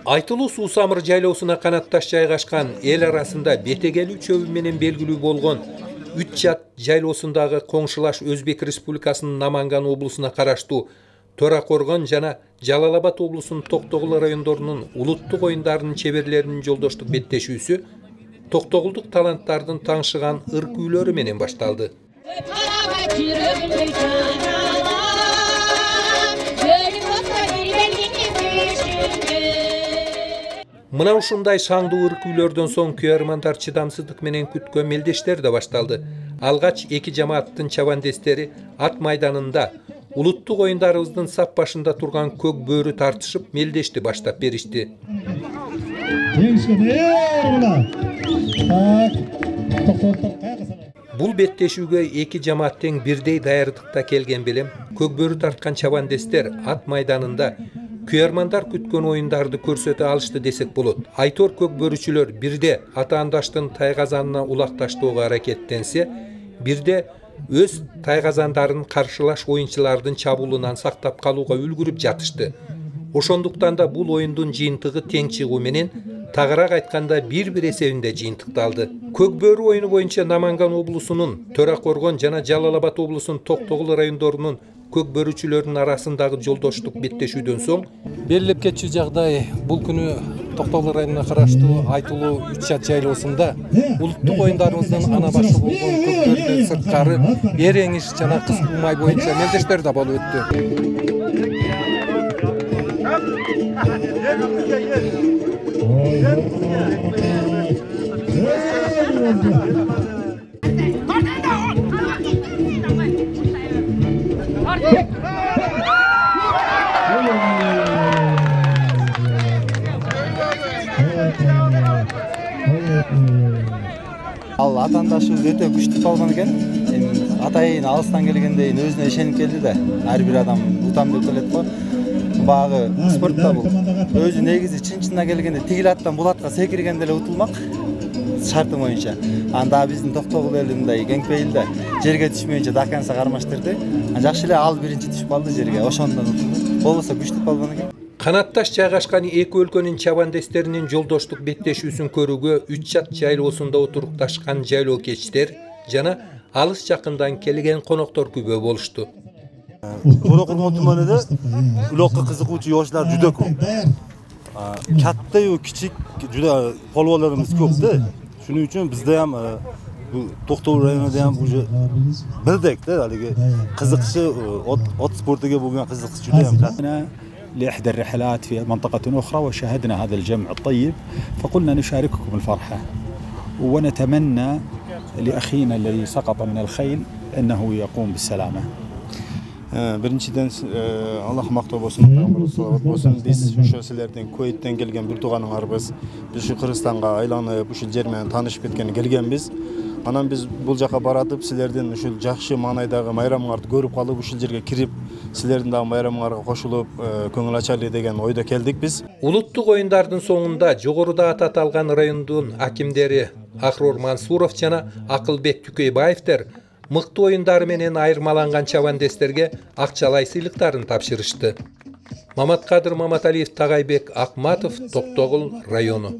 Айтылуу суу самыр жайлоосуна канатташ жайгашкан эл арасында бетегелүү чөбү менен белгилүү болгон Үччат жайлоосундагы коңшулаш Өзбек Республикасынын Наманган облусуна караштуу Төракоргон жана Жалал-Абад облусунун Токтогул райондорунун улуттук оюндарынын чеберлеринин жолдоштук беттешүүсү токтогулдук таланттардын таңшыган ыр күүлөрү менен башталды. Мына ушундай шаңдуу ыр күүлөрдөн соң күйөрмандар чыдамсыздык менен күткөн мелдештер да башталды. Алгач эки жамааттын чабандестери ат майданында улуттук оюндарыбыздын сап башында турган көк бөрү тартышып мелдешти баштап беришти. Бул беттешүүгө эки жамаат тең бирдей даярдыкта келген белем көк бөрү тарткан чабандестер ат майданында күйөрмандар күткөн оюндарды көрсөтө алышты десек болот. Айтор көк бөрүчүлөр бирде атаандаштын тайгазанына улакташтоого аракеттенсе, бирде өз тайгазандарын каршылаш оюнчулардын чабуулунан сактап калууга үлгүрүп жатышты. Ошондуктан да бул оюндун жыйынтыгы тең чыгуу менен тагыраак айтканда 1-1 эсебинде жыйынтыкталды. Көк бөрү оюну боюнча Наманган облусунун Төракоргон жана Жалал-Абад облусунун Токтогул райондорунун көк бөрүчүлөрүнүн арасындагы жолдоштук беттешүүдөн соң берилип кетчү жагдай бул күнү Токтогул районуна караштуу Айтылуу Үччат жайлоосунда улуттук оюндарыбыздын ана башы болгон көк бөрүдөн сырткары эреңиш жана кыз кулмай боюнча мелдештер да болуп өттү. Ал атаандашыбыз өтө күчтүү балбан экен. Атайын алыстан келгендейин өзүнө ишенип келди да. Ар бир адам утам деп келет го. Багы спортта бул. Өзү негизи чын-чынына келгенде тигил аттан бул атка секиргенде эле утулмак. Шарты боюнча. Анда биздин Токтогул эли мындай кеңпейилде жерге түшмөйүнчө даканса кармаштырды. Жакшы эле ал биринчи түшүп калды жерге. Ошондон утулду. Болбосо күчтүү балбан экен. Канатташ жайгашкан эки өлкөнүн чабандестеринин жолдоштук беттешүүсүн көрүүгө Үччат жайлоосунда отурукташкан жайлоо кечтер жана алыс жакындан келген коноктор күбө болушту. Төракоргон туманында улакка кызыгуучу жаштар жүдө көп. Каттаю кичик жүдө полболорубуз көп да. Шуның үчүн бизде ham Токтогул районунда ham уже бирдек да, алиги кызыкчы от спортуга болгон кызыкчы жүдө ham кат. لإحدى الرحلات في منطقة أخرى وشاهدنا هذا الجمع الطيب فقلنا نشارككم الفرحة ونتمنى لأخينا الذي سقط من الخيل أنه يقوم بالسلامة. Birinciden Allah maqtov bolsun, Peygamber sallallahu bolsun. Biz şu sizlerden Kuveyt'ten gelgen bir tuğanыңарбыз. Biz şu Kırgızстанга айланып, ушул жер менен таанышып кеткен келгенбиz. Анан биз бул жака баратып, силердин ушул жакшы маанайдагы майрамыңарды көрүп калып, ушул жерге кирип, силердин дагы майрамыңарга кошулуп, көңүл ачайлы деген ойдо келдик биз. Улуттук оюндардын соңунда жогоруда аталган райондун акимдери Ахрор Мансуров жана Акылбек Түкөйбаевдер мыкты оюндары менен айырмаланган чабандестерге акчалай сыйлыктарын тапшырышты. Маматкадыр Маматалиев, Тагайбек Акматов, Токтогул району.